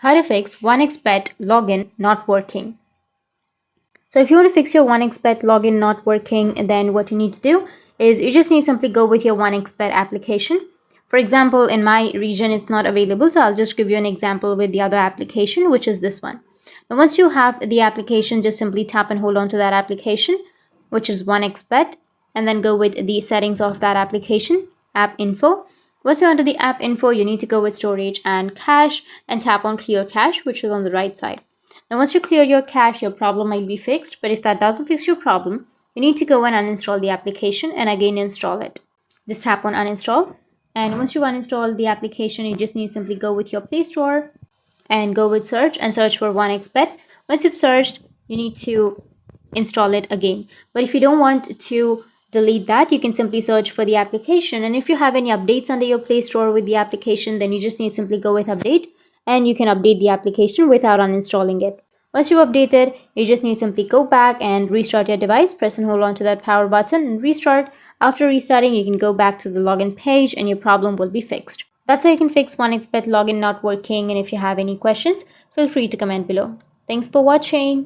How to fix OneXBet login not working. So if you want to fix your OneXBet login not working, then what you need to do is you just need to simply go with your OneXBet application. For example, in my region, it's not available. So I'll just give you an example with the other application, which is this one. Now, once you have the application, just simply tap and hold on to that application, which is OneXBet, and then go with the settings of that application, app info. Once you're under the app info, you need to go with storage and cache and tap on clear cache, which is on the right side. Now, once you clear your cache, your problem might be fixed, but if that doesn't fix your problem, you need to go and uninstall the application and again install it. Just tap on uninstall. And once you uninstall the application, you just need to simply go with your Play Store and go with search and search for OneXBet. Once you've searched, you need to install it again. But if you don't want to delete that, you can simply search for the application. And if you have any updates under your Play Store with the application, then you just need to simply go with update and you can update the application without uninstalling it. Once you've updated, you just need to simply go back and restart your device, press and hold on to that power button and restart. After restarting, you can go back to the login page and your problem will be fixed. That's how you can fix OneXBet login not working, and if you have any questions, feel free to comment below. Thanks for watching.